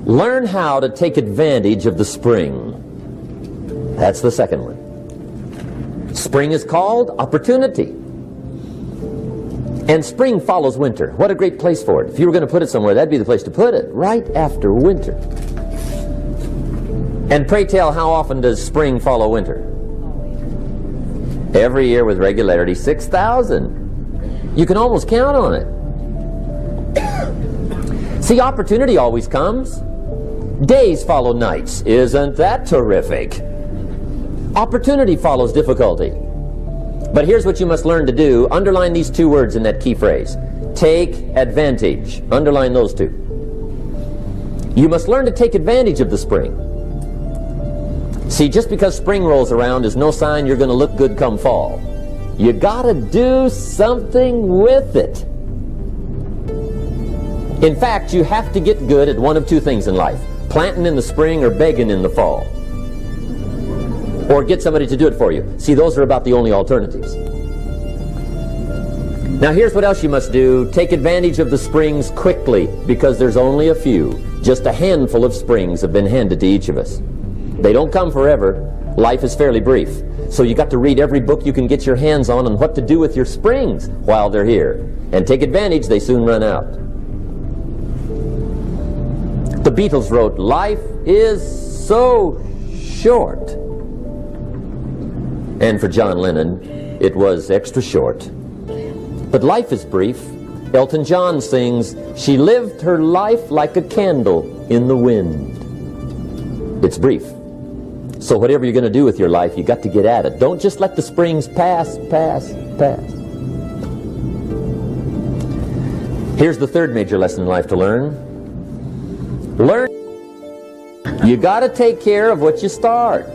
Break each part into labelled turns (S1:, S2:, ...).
S1: Learn how to take advantage of the spring. That's the second one. Spring is called opportunity. And spring follows winter. What a great place for it. If you were going to put it somewhere, that'd be the place to put it, right after winter. And pray tell, how often does spring follow winter? Every year with regularity, 6,000. You can almost count on it. See, opportunity always comes. Days follow nights. Isn't that terrific? Opportunity follows difficulty. But here's what you must learn to do. Underline these two words in that key phrase. Take advantage. Underline those two. You must learn to take advantage of the spring. See, just because spring rolls around is no sign you're going to look good come fall. You got to do something with it. In fact, you have to get good at one of two things in life. Planting in the spring or begging in the fall. Or get somebody to do it for you. See, those are about the only alternatives. Now here's what else you must do. Take advantage of the springs quickly, because there's only a few. Just a handful of springs have been handed to each of us. They don't come forever. Life is fairly brief. So you got to read every book you can get your hands on what to do with your springs while they're here. And take advantage, they soon run out. The Beatles wrote, "Life is so short." And for John Lennon, it was extra short. But life is brief. Elton John sings, "She lived her life like a candle in the wind." It's brief. So whatever you're going to do with your life, you got to get at it. Don't just let the springs pass. Here's the third major lesson in life to learn. Learn. You got to take care of what you start.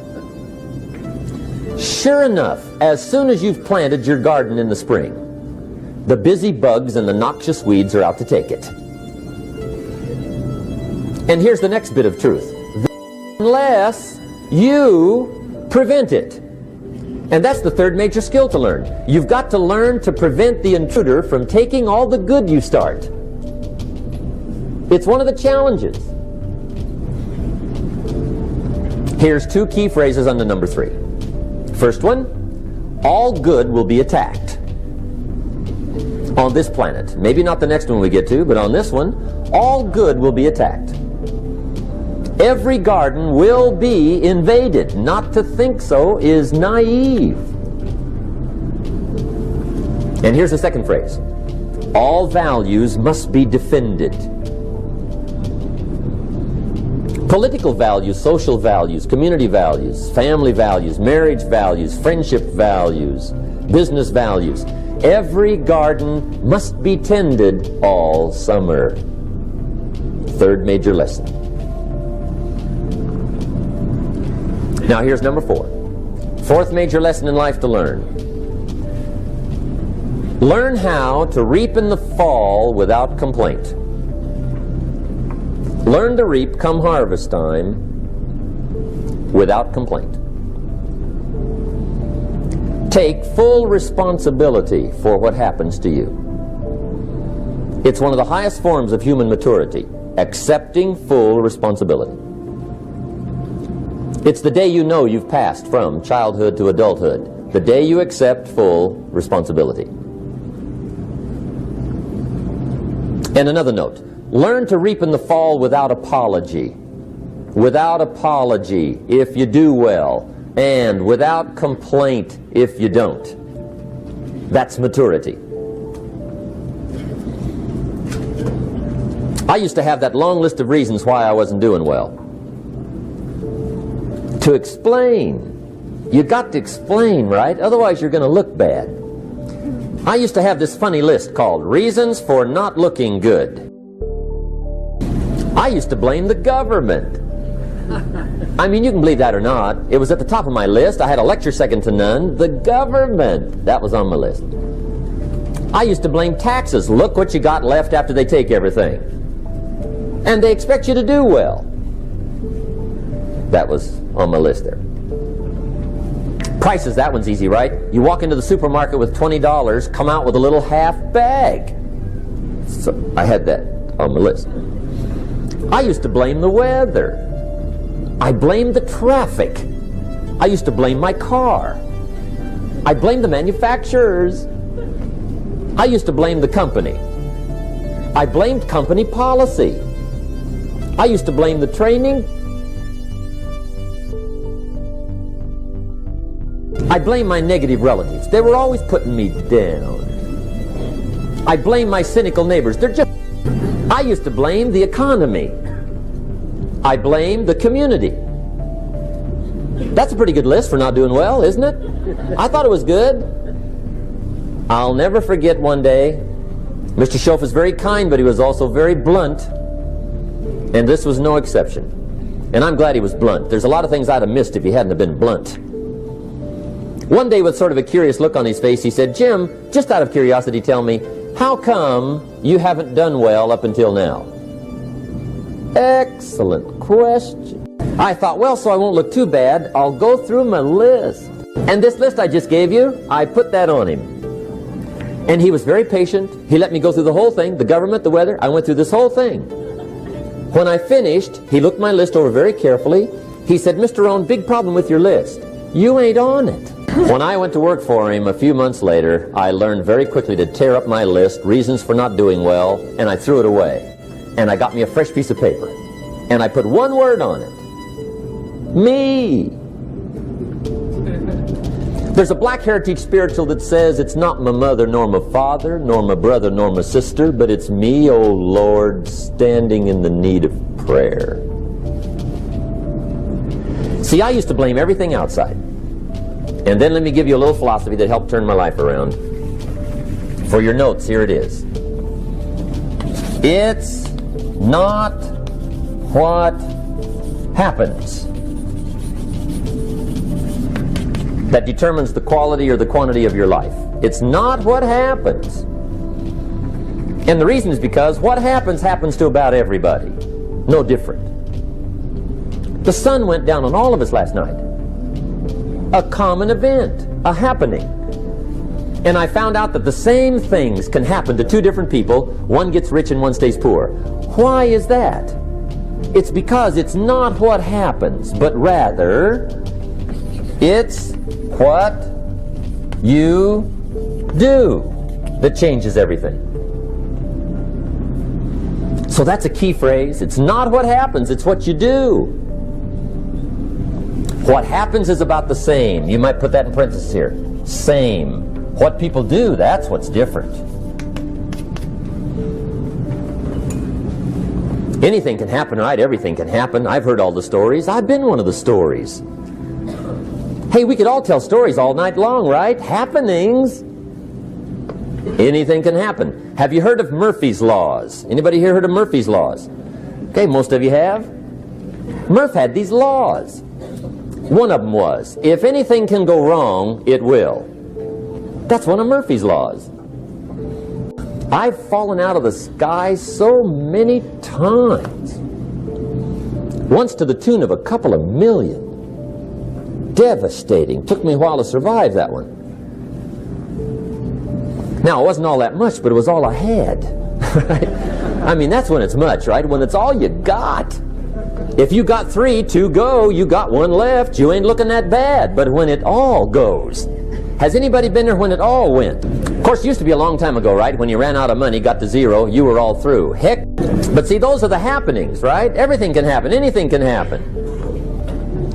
S1: Sure enough, as soon as you've planted your garden in the spring, the busy bugs and the noxious weeds are out to take it. And here's the next bit of truth. Unless you prevent it. And that's the third major skill to learn. You've got to learn to prevent the intruder from taking all the good you start. It's one of the challenges. Here's two key phrases under number 3. First one, all good will be attacked. On this planet. Maybe not the next one we get to, but on this one, all good will be attacked. Every garden will be invaded. Not to think so is naive. And here's the second phrase. All values must be defended. Political values, social values, community values, family values, marriage values, friendship values, business values. Every garden must be tended all summer. Third major lesson. Now here's number 4. Fourth major lesson in life to learn. Learn how to reap in the fall without complaint. Learn to reap come harvest time without complaint. Take full responsibility for what happens to you. It's one of the highest forms of human maturity, accepting full responsibility. It's the day you know you've passed from childhood to adulthood, the day you accept full responsibility. And another note, learn to reap in the fall without apology. Without apology if you do well, and without complaint if you don't. That's maturity. I used to have that long list of reasons why I wasn't doing well. To explain. You got to explain, right? Otherwise you're going to look bad. I used to have this funny list called Reasons for Not Looking Good. I used to blame the government. I mean, you can believe that or not. It was at the top of my list. I had a lecture second to none. The government. That was on my list. I used to blame taxes. Look what you got left after they take everything. And they expect you to do well. That was on my list there. Prices, that one's easy, right? You walk into the supermarket with $20, come out with a little half bag. So I had that on my list. I used to blame the weather. I blamed the traffic. I used to blame my car. I blamed the manufacturers. I used to blame the company. I blamed company policy. I used to blame the training. I blame my negative relatives. They were always putting me down. I blame my cynical neighbors. I used to blame the economy. I blame the community. That's a pretty good list for not doing well, isn't it? I thought it was good. I'll never forget one day, Mr. Schoaf was very kind, but he was also very blunt, and this was no exception. And I'm glad he was blunt. There's a lot of things I'd have missed if he hadn't have been blunt. One day, with sort of a curious look on his face, he said, "Jim, just out of curiosity, tell me, how come you haven't done well up until now?" Excellent question. I thought, well, so I won't look too bad, I'll go through my list. And this list I just gave you, I put that on him. And he was very patient. He let me go through the whole thing, the government, the weather. I went through this whole thing. When I finished, he looked my list over very carefully. He said, "Mr. Rohn, big problem with your list. You ain't on it." When I went to work for him a few months later, I learned very quickly to tear up my list, reasons for not doing well, and I threw it away. And I got me a fresh piece of paper. And I put one word on it. Me. There's a Black Heritage spiritual that says, "It's not my mother nor my father, nor my brother nor my sister, but it's me, oh Lord, standing in the need of prayer." See, I used to blame everything outside. And then let me give you a little philosophy that helped turn my life around. For your notes, here it is. It's not what happens that determines the quality or the quantity of your life. It's not what happens. And the reason is because what happens to about everybody. No different. The sun went down on all of us last night. A common event, a happening. And I found out that the same things can happen to two different people. One gets rich and one stays poor. Why is that? It's because it's not what happens, but rather it's what you do that changes everything. So that's a key phrase. It's not what happens, it's what you do. What happens is about the same. You might put that in parentheses here. Same. What people do, that's what's different. Anything can happen, right? Everything can happen. I've heard all the stories. I've been one of the stories. Hey, we could all tell stories all night long, right? Happenings. Anything can happen. Have you heard of Murphy's Laws? Anybody here heard of Murphy's Laws? Okay, most of you have. Murph had these laws. One of them was, if anything can go wrong, it will. That's one of Murphy's Laws. I've fallen out of the sky so many times. Once to the tune of a couple of million. Devastating. Took me a while to survive that one. Now, it wasn't all that much, but it was all I had. Right? I mean, that's when it's much, right? When it's all you got. If you got 3, 2 go, you got 1 left, you ain't looking that bad. But when it all goes, has anybody been there when it all went? Of course, it used to be a long time ago, right? When you ran out of money, got to 0, you were all through. Heck, but see, those are the happenings, right? Everything can happen, anything can happen.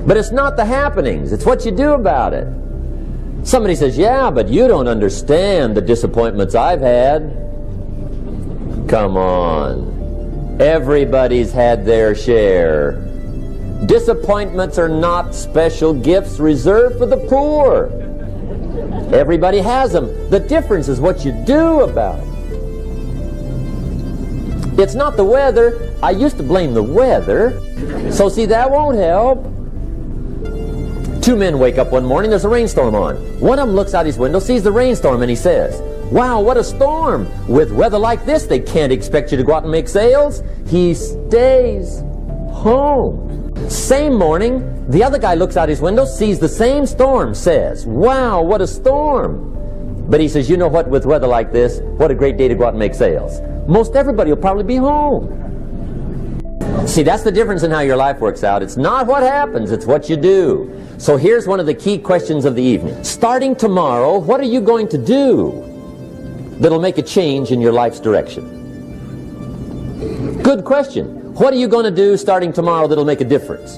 S1: But it's not the happenings, it's what you do about it. Somebody says, "Yeah, but you don't understand the disappointments I've had." Come on. Everybody's had their share. Disappointments are not special gifts reserved for the poor. Everybody has them. The difference is what you do about it. It's not the weather. I used to blame the weather. So see, that won't help. 2 men wake up one morning, there's a rainstorm on. One of them looks out his window, sees the rainstorm, and he says, "Wow, what a storm. With weather like this, they can't expect you to go out and make sales." He stays home. Same morning, the other guy looks out his window, sees the same storm, says, "Wow, what a storm." But he says, "You know what, with weather like this, what a great day to go out and make sales. Most everybody will probably be home." See, that's the difference in how your life works out. It's not what happens, it's what you do. So here's one of the key questions of the evening. Starting tomorrow, what are you going to do that'll make a change in your life's direction? Good question. What are you going to do starting tomorrow that'll make a difference?